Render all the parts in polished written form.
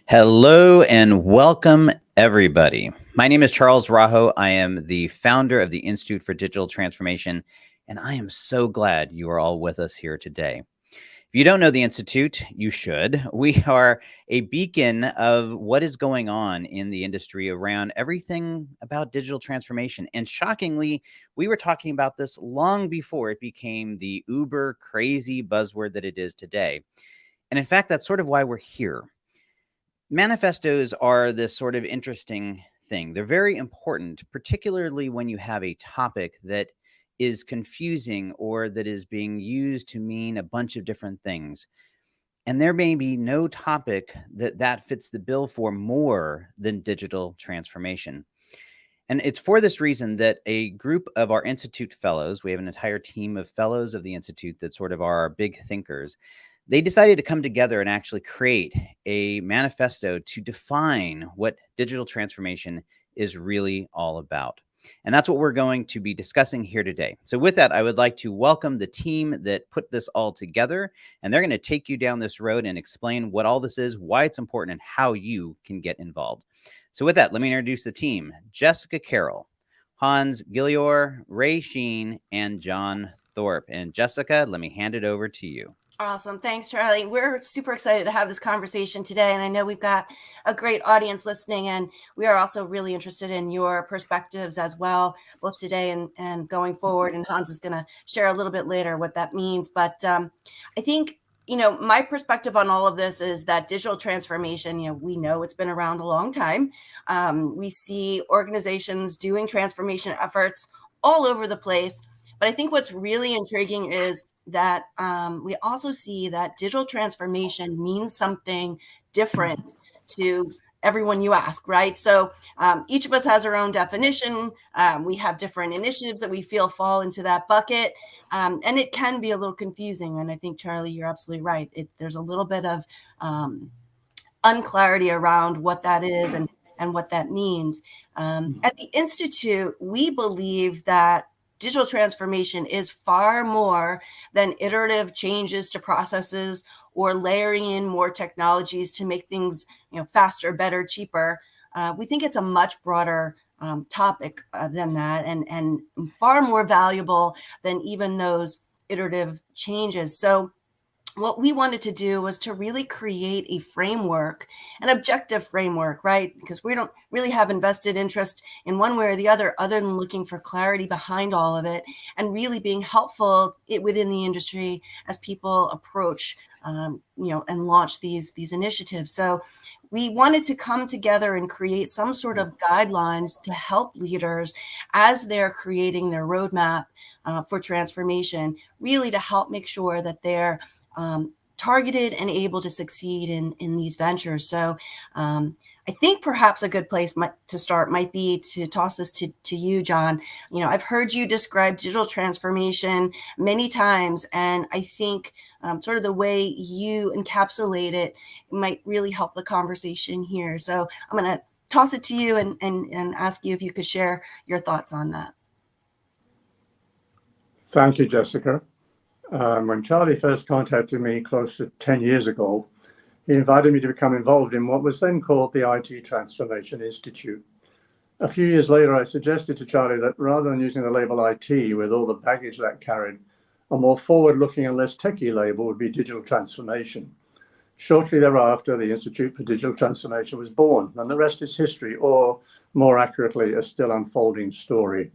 Hello and welcome, everybody. My name is Charles Rajo. I am the founder of the Institute for Digital Transformation, and I am so glad you are all with us here today. If you don't know the Institute, you should. We are a beacon of what is going on in the industry around everything about digital transformation. And shockingly, we were talking about this long before it became the uber crazy buzzword that it is today. And in fact, that's sort of why we're here. Manifestos are this sort of interesting thing. They're very important, particularly when you have a topic that is confusing or that is being used to mean a bunch of different things. And there may be no topic that fits the bill for more than digital transformation. And it's for this reason that a group of our Institute fellows, we have an entire team of fellows of the Institute that sort of are our big thinkers, they decided to come together and actually create a manifesto to define what digital transformation is really all about. And that's what we're going to be discussing here today. So with that, I would like to welcome the team that put this all together, and they're going to take you down this road and explain what all this is, why it's important, and how you can get involved. So with that, let me introduce the team. Jessica Carroll, Hans Gillior, Ray Sheen, and John Thorpe. And Jessica, let me hand it over to you. Awesome. Thanks, Charlie. We're super excited to have this conversation today. And I know we've got a great audience listening, and we are also really interested in your perspectives as well, both today and going forward. And Hans is going to share a little bit later what that means. But I think, my perspective on all of this is that digital transformation, we know it's been around a long time. We see organizations doing transformation efforts all over the place. But I think what's really intriguing is that we also see that digital transformation means something different to everyone you ask, right? So each of us has our own definition. We have different initiatives that we feel fall into that bucket. And it can be a little confusing. And I think, Charlie, you're absolutely right. There's a little bit of unclarity around what that is and what that means. At the Institute, we believe that digital transformation is far more than iterative changes to processes or layering in more technologies to make things, faster, better, cheaper. We think it's a much broader topic than that, and far more valuable than even those iterative changes. So what we wanted to do was to really create a framework, an objective framework, right? Because we don't really have invested interest in one way or the other than looking for clarity behind all of it and really being helpful within the industry as people approach, and launch these initiatives. So we wanted to come together and create some sort of guidelines to help leaders as they're creating their roadmap for transformation, really to help make sure that they're targeted and able to succeed in these ventures. So I think perhaps a good place to start might be to toss this to you, John. I've heard you describe digital transformation many times, and I think sort of the way you encapsulate it might really help the conversation here. So I'm going to toss it to you and ask you if you could share your thoughts on that. Thank you, Jessica. When Charlie first contacted me close to 10 years ago, he invited me to become involved in what was then called the IT Transformation Institute. A few years later, I suggested to Charlie that rather than using the label IT with all the baggage that carried, a more forward-looking and less techie label would be digital transformation. Shortly thereafter, the Institute for Digital Transformation was born, and the rest is history, or more accurately, a still unfolding story.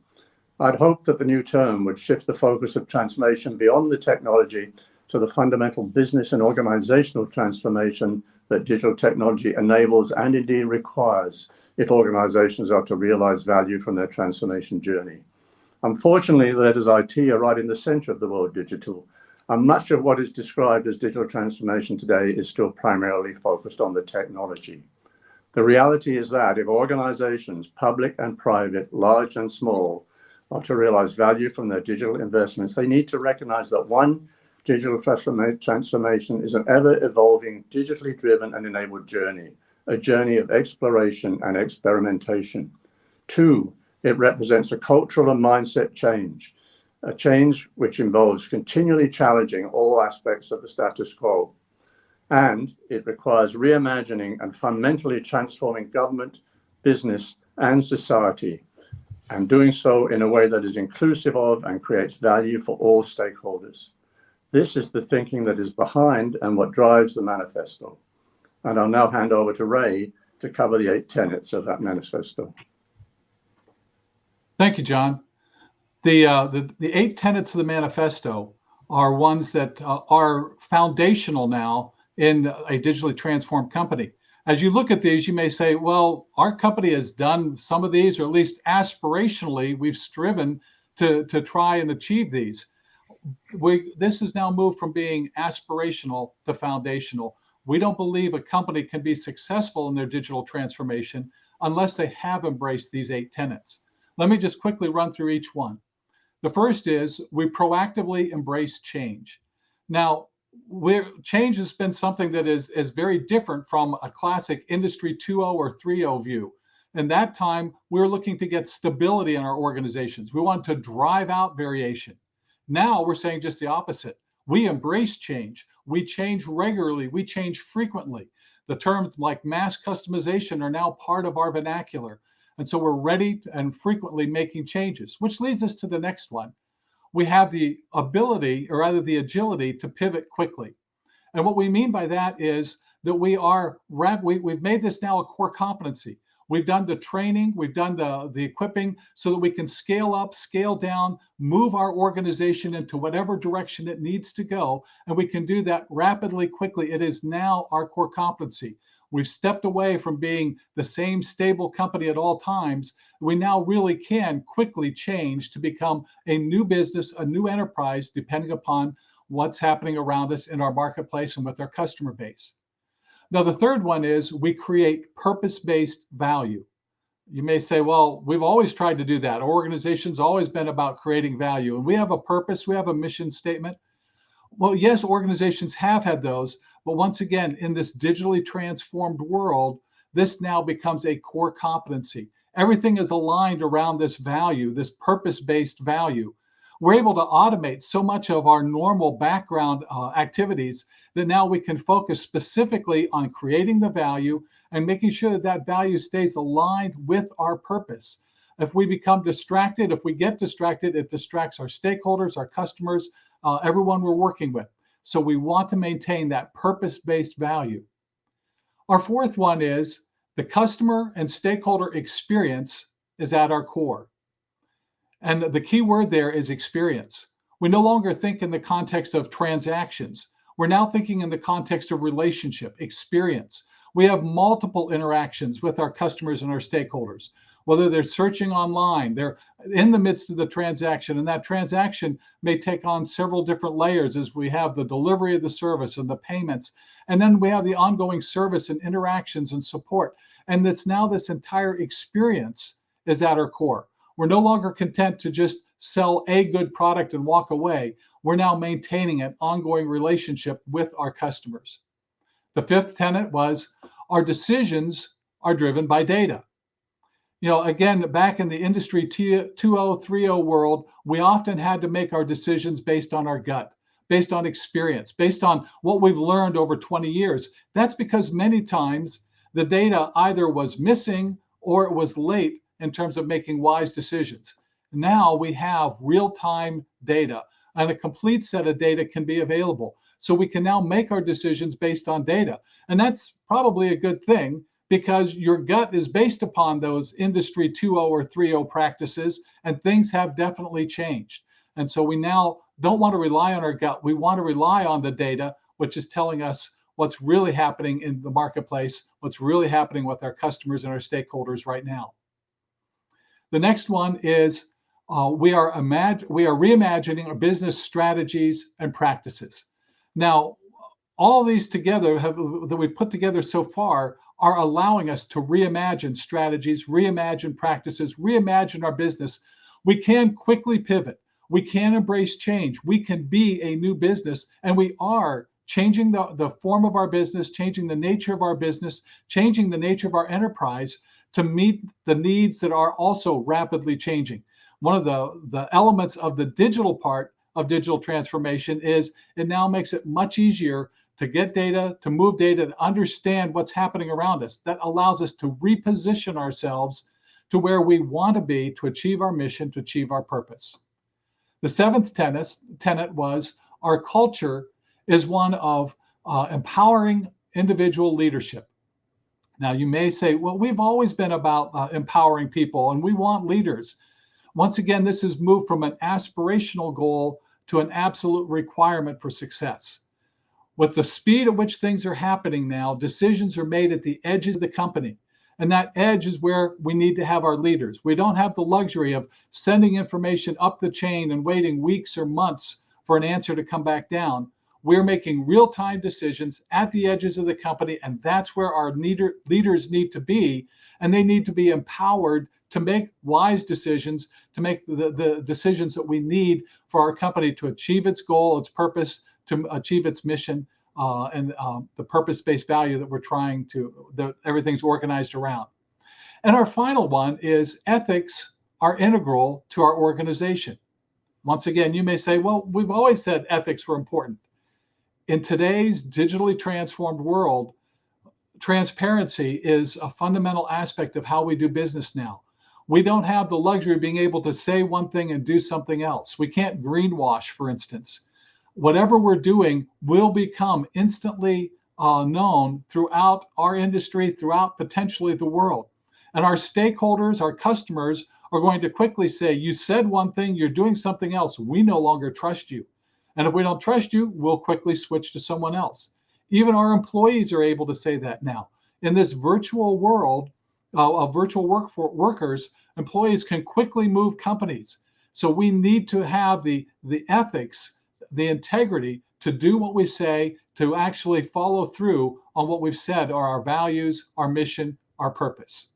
I'd hoped that the new term would shift the focus of transformation beyond the technology to the fundamental business and organizational transformation that digital technology enables and indeed requires if organizations are to realize value from their transformation journey. Unfortunately, letters IT are right in the center of the word digital, and much of what is described as digital transformation today is still primarily focused on the technology. The reality is that if organizations, public and private, large and small, are to realize value from their digital investments, they need to recognize that one, digital transformation is an ever-evolving, digitally driven and enabled journey, a journey of exploration and experimentation. Two, it represents a cultural and mindset change, a change which involves continually challenging all aspects of the status quo. And it requires reimagining and fundamentally transforming government, business, and society, and doing so in a way that is inclusive of and creates value for all stakeholders. This is the thinking that is behind and what drives the manifesto. And I'll now hand over to Ray to cover the 8 tenets of that manifesto. Thank you, John. The 8 tenets of the manifesto are ones that are foundational now in a digitally transformed company. As you look at these, you may say, well, our company has done some of these, or at least aspirationally, we've striven to try and achieve these. This has now moved from being aspirational to foundational. We don't believe a company can be successful in their digital transformation unless they have embraced these 8 tenets. Let me just quickly run through each one. The first is we proactively embrace change. Now, change has been something that is very different from a classic Industry 2.0 or 3.0 view. In that time, we were looking to get stability in our organizations. We wanted to drive out variation. Now we're saying just the opposite. We embrace change. We change regularly. We change frequently. The terms like mass customization are now part of our vernacular. And so we're ready and frequently making changes, which leads us to the next one. We have the ability, or rather the agility, to pivot quickly. And what we mean by that is that we've made this now a core competency. We've done the training, we've done the equipping so that we can scale up, scale down, move our organization into whatever direction it needs to go. And we can do that rapidly, quickly. It is now our core competency. We've stepped away from being the same stable company at all times. We now really can quickly change to become a new business, a new enterprise, depending upon what's happening around us in our marketplace and with our customer base. Now, the third one is we create purpose-based value. You may say, well, we've always tried to do that. Our organization's always been about creating value, and we have a purpose, we have a mission statement. Well, yes, organizations have had those, but once again, in this digitally transformed world, this now becomes a core competency. Everything is aligned around this value, this purpose-based value. We're able to automate so much of our normal background activities that now we can focus specifically on creating the value and making sure that that value stays aligned with our purpose. If we become distracted, if we get distracted, it distracts our stakeholders, our customers, everyone we're working with. So we want to maintain that purpose-based value. Our fourth one is the customer and stakeholder experience is at our core. And the key word there is experience. We no longer think in the context of transactions. We're now thinking in the context of relationship, experience. We have multiple interactions with our customers and our stakeholders. Whether they're searching online, they're in the midst of the transaction, and that transaction may take on several different layers as we have the delivery of the service and the payments. And then we have the ongoing service and interactions and support. And it's now this entire experience is at our core. We're no longer content to just sell a good product and walk away. We're now maintaining an ongoing relationship with our customers. The fifth tenet was our decisions are driven by data. You know, again, back in the Industry 2.0, 3.0 world, we often had to make our decisions based on our gut, based on experience, based on what we've learned over 20 years. That's because many times the data either was missing or it was late in terms of making wise decisions. Now we have real-time data, and a complete set of data can be available. So we can now make our decisions based on data. And that's probably a good thing, because your gut is based upon those Industry 2.0 or 3.0 practices, and things have definitely changed. And so we now don't want to rely on our gut. We want to rely on the data, which is telling us what's really happening in the marketplace, what's really happening with our customers and our stakeholders right now. The next one is we are reimagining our business strategies and practices. Now, all these together that we've put together so far are allowing us to reimagine strategies, reimagine practices, reimagine our business. We can quickly pivot. We can embrace change. We can be a new business, and we are changing the form of our business, changing the nature of our business, changing the nature of our enterprise to meet the needs that are also rapidly changing. One of the elements of the digital part of digital transformation is it now makes it much easier to get data, to move data, to understand what's happening around us. That allows us to reposition ourselves to where we want to be to achieve our mission, to achieve our purpose. The seventh tenet was our culture is one of empowering individual leadership. Now, you may say, well, we've always been about empowering people and we want leaders. Once again, this has moved from an aspirational goal to an absolute requirement for success. With the speed at which things are happening now, decisions are made at the edges of the company. And that edge is where we need to have our leaders. We don't have the luxury of sending information up the chain and waiting weeks or months for an answer to come back down. We're making real-time decisions at the edges of the company, and that's where our leaders need to be. And they need to be empowered to make wise decisions, to make the decisions that we need for our company to achieve its goal, its purpose, to achieve its mission, and the purpose-based value that we're trying to, that everything's organized around. And our final one is ethics are integral to our organization. Once again, you may say, well, we've always said ethics were important. In today's digitally transformed world, transparency is a fundamental aspect of how we do business now. We don't have the luxury of being able to say one thing and do something else. We can't greenwash, for instance. Whatever we're doing will become instantly known throughout our industry, throughout potentially the world. And our stakeholders, our customers, are going to quickly say, you said one thing, you're doing something else. We no longer trust you. And if we don't trust you, we'll quickly switch to someone else. Even our employees are able to say that now. In this virtual world of virtual workers, employees can quickly move companies. So we need to have the ethics, the integrity to do what we say, to actually follow through on what we've said are our values, our mission, our purpose.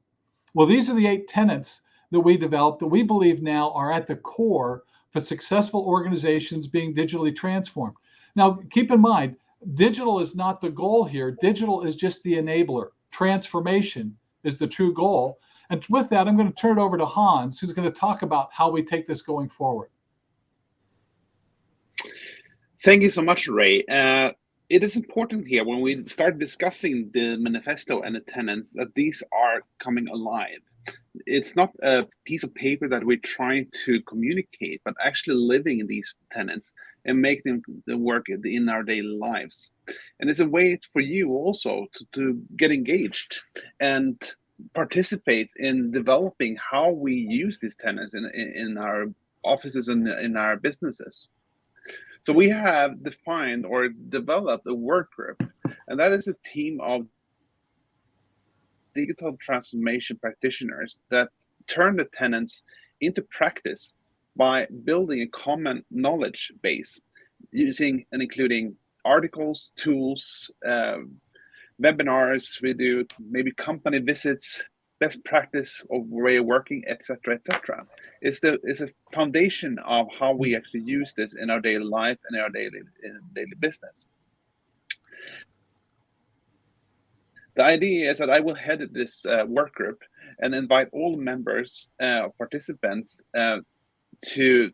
Well, these are the 8 tenets that we developed that we believe now are at the core for successful organizations being digitally transformed. Now, keep in mind, digital is not the goal here. Digital is just the enabler. Transformation is the true goal. And with that, I'm going to turn it over to Hans, who's going to talk about how we take this going forward. Thank you so much, Ray. It is important here when we start discussing the manifesto and the tenets that these are coming alive. It's not a piece of paper that we're trying to communicate, but actually living these tenets and make them work in our daily lives. And it's a way for you also to get engaged and participate in developing how we use these tenets in our offices and in our businesses. So we have defined or developed a work group, and that is a team of digital transformation practitioners that turn the tenets into practice by building a common knowledge base using and including articles, tools, webinars. We do maybe company visits, best practice of way of working, etc., etc. It's a foundation of how we actually use this in our daily life and in our daily business. The idea is that I will head this work group and invite all members, participants, to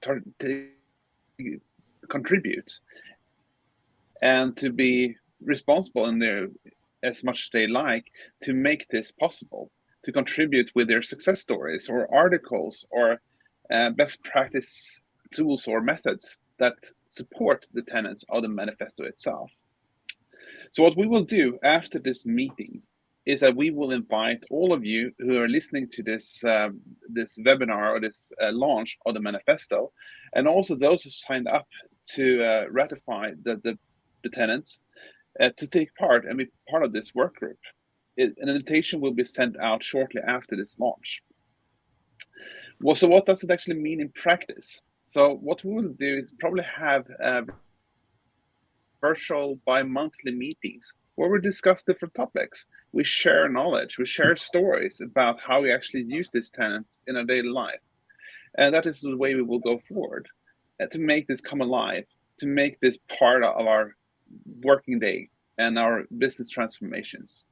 contribute and to be responsible in their as much as they like to make this possible, to contribute with their success stories or articles or best practice tools or methods that support the tenets of the manifesto itself. So what we will do after this meeting is that we will invite all of you who are listening to this this webinar or this launch of the manifesto, and also those who signed up to ratify the tenets, to take part and be part of this work group. An invitation will be sent out shortly after this launch. Well, so what does it actually mean in practice? So what we will do is probably have virtual bi-monthly meetings where we discuss different topics. We share knowledge, we share stories about how we actually use these tenets in our daily life. And that is the way we will go forward, to make this come alive, to make this part of our working day and our business transformations.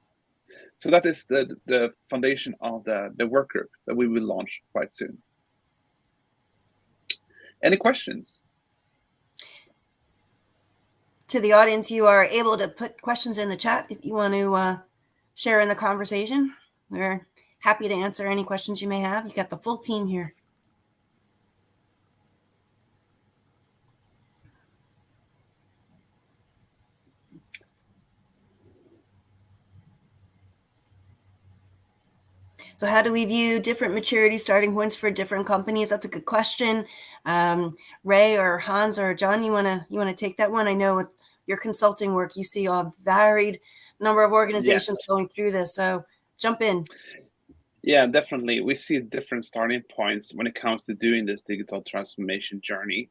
So that is the foundation of the work group that we will launch quite soon. Any questions? to the audience, you are able to put questions in the chat if you want to share in the conversation. We're happy to answer any questions you may have. You got the full team here. So how do we view different maturity starting points for different companies? That's a good question. Ray or Hans or John, you wanna take that one? I know with your consulting work, you see a varied number of organizations going through this. So jump in. Yeah, definitely. We see different starting points when it comes to doing this digital transformation journey.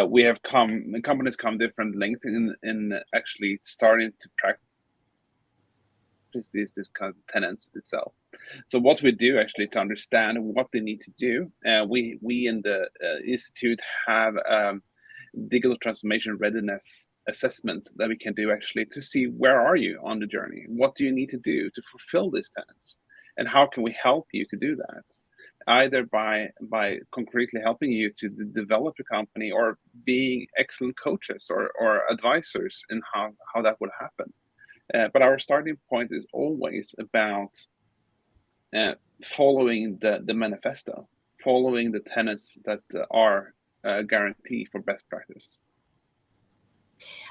We have companies come different lengths in actually starting to practice these kind of tenets itself. So what we do actually to understand what they need to do, we in the institute have digital transformation readiness assessments that we can do actually to see where are you on the journey, what do you need to do to fulfill these tenets, and how can we help you to do that, either by concretely helping you to develop a company or being excellent coaches or advisors in how that would happen. But our starting point is always about following the manifesto, following the tenets that are a guarantee for best practice.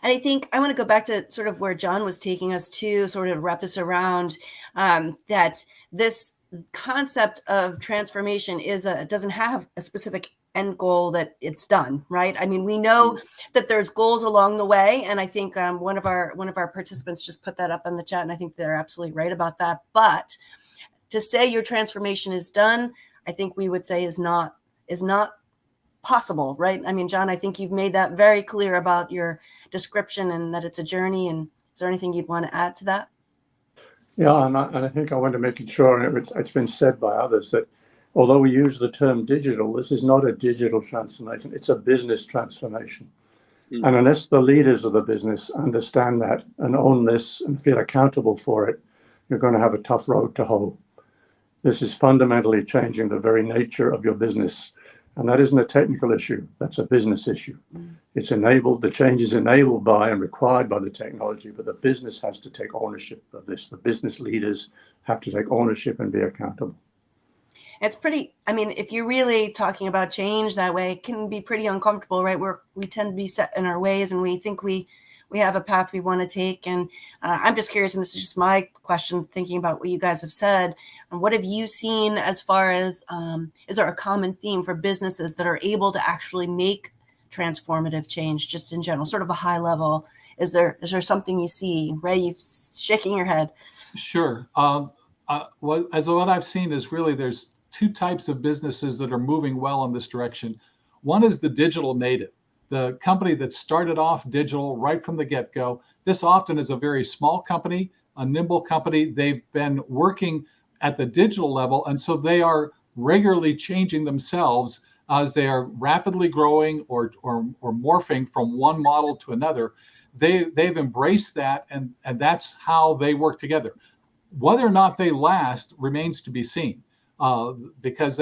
And I think I want to go back to sort of where John was taking us to, sort of wrap this around, that this concept of transformation doesn't have a specific end goal that it's done, right? I mean, we know that there's goals along the way, and I think one of our participants just put that up in the chat, and I think they're absolutely right about that. But to say your transformation is done, I think we would say is not possible, right? I mean, John, I think you've made that very clear about your description and that it's a journey. And is there anything you'd want to add to that? Yeah, and I think I want to make it sure, and it's been said by others, that although we use the term digital, this is not a digital transformation, it's a business transformation. And unless the leaders of the business understand that and own this and feel accountable for it, you're going to have a tough road to hoe. This is fundamentally changing the very nature of your business. And that isn't a technical issue, that's a business issue. It's enabled, the change is enabled by and required by the technology, but the business has to take ownership of this. The business leaders have to take ownership and be accountable. It's pretty, I mean, if you're really talking about change that way, it can be pretty uncomfortable, right? We tend to be set in our ways and we think we have a path we want to take. And I'm just curious, and this is just my question, thinking about what you guys have said, and what have you seen as far as, is there a common theme for businesses that are able to actually make transformative change just in general, sort of a high level? Is there something you see? Ray, you're shaking your head. Sure. What I've seen is really there's two types of businesses that are moving well in this direction. One is the digital native, the company that started off digital right from the get-go. This often is a very small company, a nimble company. They've been working at the digital level, and so they are regularly changing themselves as they are rapidly growing or morphing from one model to another. They've embraced that, and that's how they work together. Whether or not they last remains to be seen, because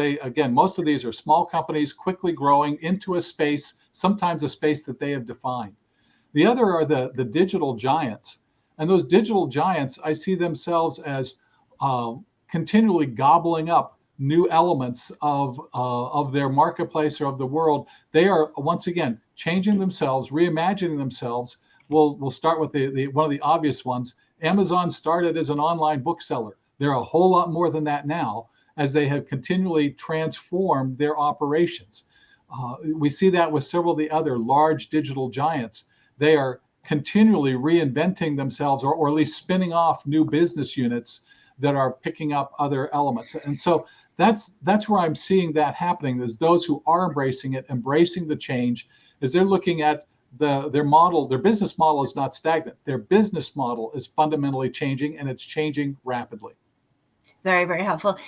most of these are small companies quickly growing into a space, sometimes a space that they have defined. The other are the digital giants. And those digital giants, I see themselves as continually gobbling up new elements of their marketplace or of the world. They are, once again, changing themselves, reimagining themselves. We'll start with one of the obvious ones. Amazon started as an online bookseller. They're a whole lot more than that now, as they have continually transformed their operations. We see that with several of the other large digital giants. They are continually reinventing themselves, or at least spinning off new business units that are picking up other elements. And so that's where I'm seeing that happening. There's those who are embracing it, embracing the change, as they're looking at their model. Their business model is not stagnant. Their business model is fundamentally changing, and it's changing rapidly. Very, very helpful.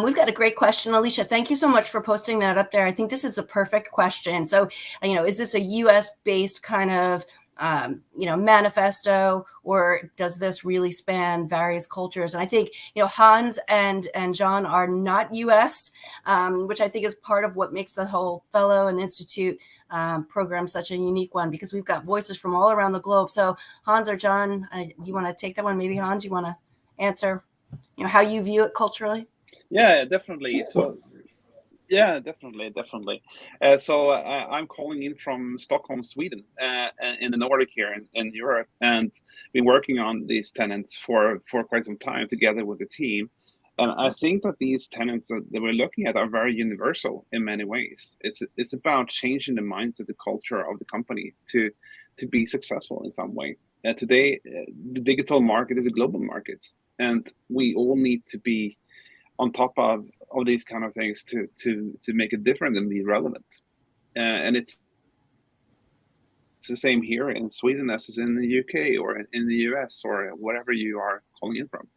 We've got a great question. Alicia, thank you so much for posting that up there. I think this is a perfect question. So, is this a US-based kind of manifesto, or does this really span various cultures? And I think, Hans and John are not U.S., which I think is part of what makes the whole fellow and institute program such a unique one, because we've got voices from all around the globe. So Hans or John, you want to take that one? Maybe Hans, you want to answer, how you view it culturally? Yeah, definitely. So yeah, definitely. So I'm calling in from Stockholm, Sweden, in the Nordic here in Europe, and been working on these tenets for quite some time together with the team. And I think that these tenets that we're looking at are very universal in many ways. It's about changing the mindset, the culture of the company to be successful in some way. Today, the digital market is a global market, and we all need to be on top of these kind of things to make it different and be relevant. And it's the same here in Sweden as is in the UK or in the US or wherever you are calling in from.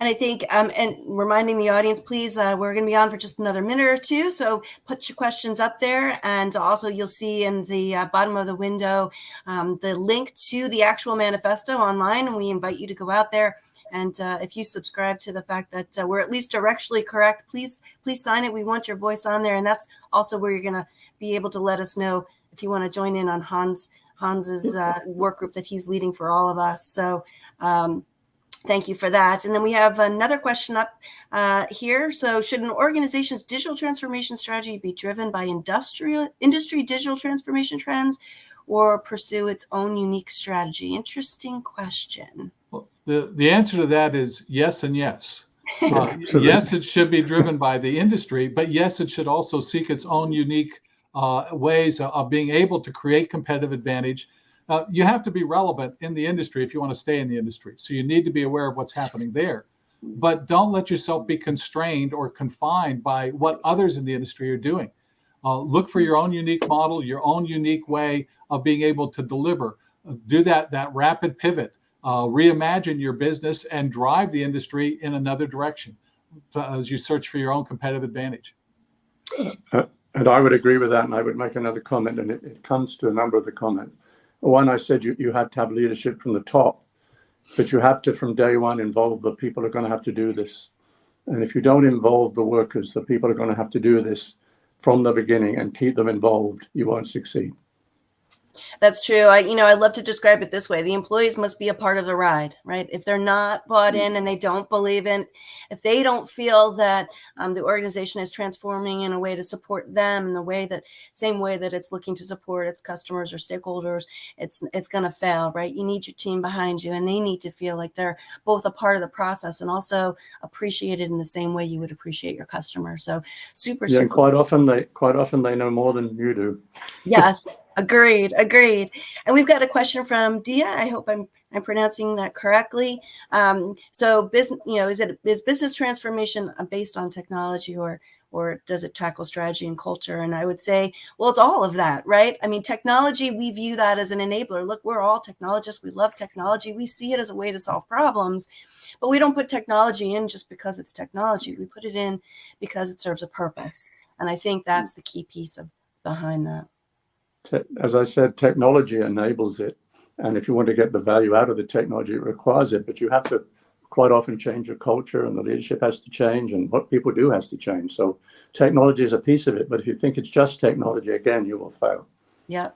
And I think, and reminding the audience, please, we're going to be on for just another minute or two. So put your questions up there. And also you'll see in the bottom of the window the link to the actual manifesto online. And we invite you to go out there. And if you subscribe to the fact that we're at least directionally correct, please sign it. We want your voice on there. And that's also where you're going to be able to let us know if you want to join in on Hans's work group that he's leading for all of us. So thank you for that. And then we have another question up here. So should an organization's digital transformation strategy be driven by industry digital transformation trends, or pursue its own unique strategy? Interesting question. Well, the answer to that is yes and yes. Yes, it should be driven by the industry, but yes, it should also seek its own unique ways of being able to create competitive advantage. You have to be relevant in the industry if you want to stay in the industry. So you need to be aware of what's happening there. But don't let yourself be constrained or confined by what others in the industry are doing. Look for your own unique model, your own unique way of being able to deliver. Do that rapid pivot. Reimagine your business and drive the industry in another direction as you search for your own competitive advantage. And I would agree with that, and I would make another comment, and it comes to a number of the comments. One, I said you have to have leadership from the top, but you have to, from day one, involve the people who are going to have to do this. And if you don't involve the workers, the people who are going to have to do this from the beginning and keep them involved, you won't succeed. That's true. I love to describe it this way. The employees must be a part of the ride, right? If they're not bought in and they don't believe in, if they don't feel that the organization is transforming in a way to support them in the same way that it's looking to support its customers or stakeholders, it's going to fail, right? You need your team behind you, and they need to feel like they're both a part of the process and also appreciated in the same way you would appreciate your customer. So super. And quite often they know more than you do. Yes. Agreed. And we've got a question from Dia. I hope I'm pronouncing that correctly. So is business transformation based on technology, or does it tackle strategy and culture? And I would say, well, it's all of that, right? I mean, technology, we view that as an enabler. Look, we're all technologists. We love technology. We see it as a way to solve problems, but we don't put technology in just because it's technology. We put it in because it serves a purpose. And I think that's the key piece behind that. As I said, technology enables it. And if you want to get the value out of the technology, it requires it. But you have to quite often change your culture, and the leadership has to change, and what people do has to change. So technology is a piece of it. But if you think it's just technology, again, you will fail. Yeah.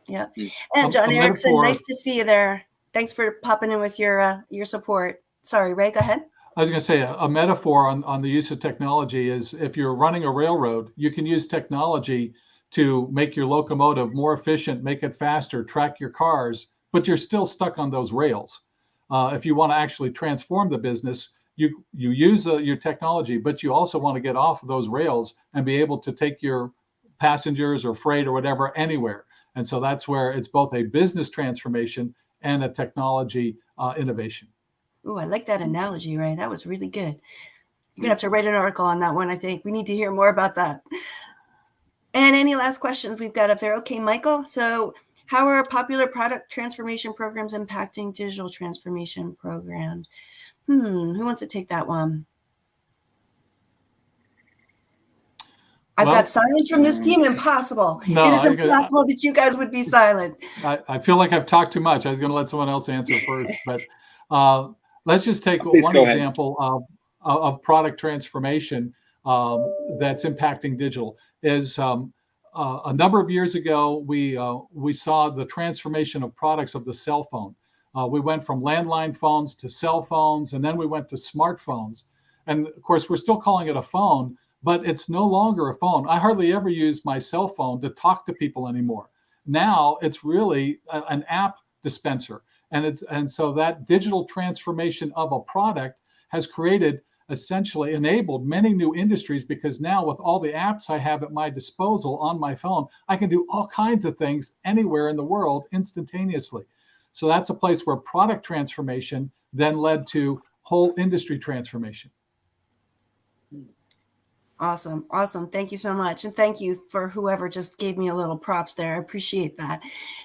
And John Erickson, nice to see you there. Thanks for popping in with your support. Sorry, Ray, go ahead. I was going to say a metaphor on the use of technology is, if you're running a railroad, you can use technology to make your locomotive more efficient, make it faster, track your cars, but you're still stuck on those rails. If you want to actually transform the business, you use your technology, but you also want to get off of those rails and be able to take your passengers or freight or whatever anywhere. And so that's where it's both a business transformation and a technology innovation. Oh, I like that analogy, Ray. That was really good. You're going to have to write an article on that one, I think. We need to hear more about that. And any last questions we've got up there? Okay, Michael. So how are popular product transformation programs impacting digital transformation programs? Who wants to take that one? I've Well, got silence from this team. Impossible. No, it is impossible that you guys would be silent. I feel like I've talked too much. I was going to let someone else answer first, but let's just take Please one go ahead. example of product transformation that's impacting digital. Is a number of years ago, we saw the transformation of products of the cell phone. We went from landline phones to cell phones, and then we went to smartphones. And of course, we're still calling it a phone, but it's no longer a phone. I hardly ever use my cell phone to talk to people anymore. Now it's really an app dispenser. And so that digital transformation of a product has created, essentially enabled many new industries, because now with all the apps I have at my disposal on my phone, I can do all kinds of things anywhere in the world instantaneously. So that's a place where product transformation then led to whole industry transformation. Awesome. Awesome. Thank you so much. And thank you for whoever just gave me a little props there. I appreciate that.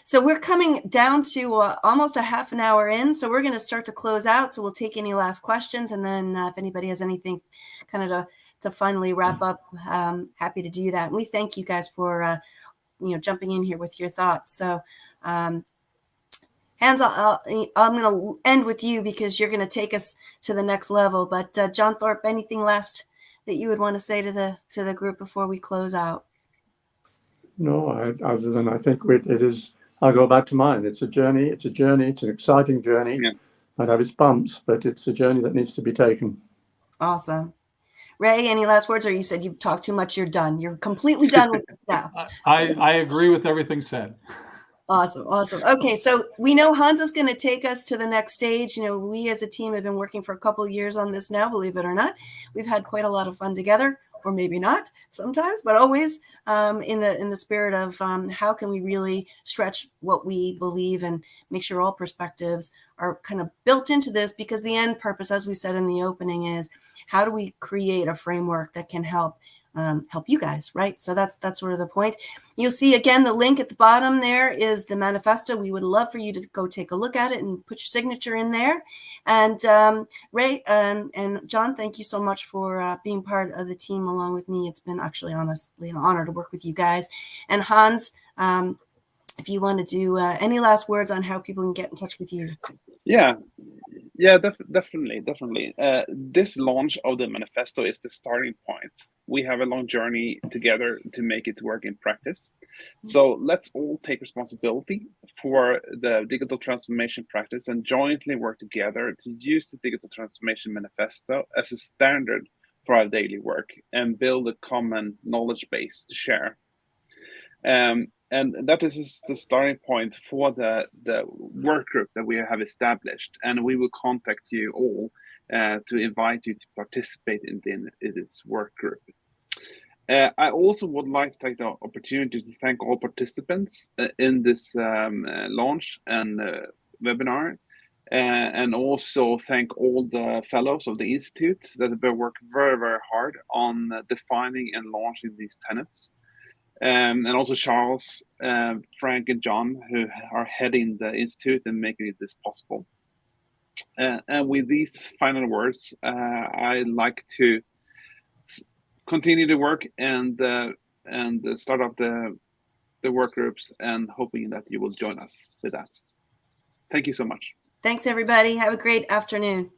So we're coming down to almost a half an hour in. So we're going to start to close out. So we'll take any last questions. And then if anybody has anything kind of to finally wrap up, happy to do that. And we thank you guys for, jumping in here with your thoughts. So Hans, I'm going to end with you because you're going to take us to the next level. But John Thorpe, anything last that you would want to say to the group before we close out? No, other than I think it is. I'll go back to mine. It's a journey. It's an exciting journey. Yeah. Might have its bumps, but it's a journey that needs to be taken. Awesome. Ray, any last words? Or you said you've talked too much, you're done. You're completely done with this now. I agree with everything said. Awesome. Awesome. Okay. So we know Hans is going to take us to the next stage. We as a team have been working for a couple of years on this now, believe it or not. We've had quite a lot of fun together, or maybe not sometimes, but always in the spirit of how can we really stretch what we believe and make sure all perspectives are kind of built into this, because the end purpose, as we said in the opening, is how do we create a framework that can help you guys, right? So that's sort of the point. You'll see again the link at the bottom there is the manifesto. We would love for you to go take a look at it and put your signature in there. And Ray and John, thank you so much for being part of the team along with me. It's been actually honestly an honor to work with you guys. And Hans, if you want to do any last words on how people can get in touch with you. Yeah, definitely. This launch of the manifesto is the starting point. We have a long journey together to make it work in practice. So let's all take responsibility for the digital transformation practice and jointly work together to use the Digital Transformation Manifesto as a standard for our daily work and build a common knowledge base to share. And that is the starting point for the work group that we have established. And we will contact you all to invite you to participate in this work group. I also would like to take the opportunity to thank all participants in this launch and webinar. And also thank all the fellows of the Institute that have been working very, very hard on defining and launching these tenets. And also Charles, Frank, and John, who are heading the Institute and making this possible. And with these final words, I'd like to continue to work and start up the work groups, and hoping that you will join us with that. Thank you so much. Thanks, everybody. Have a great afternoon.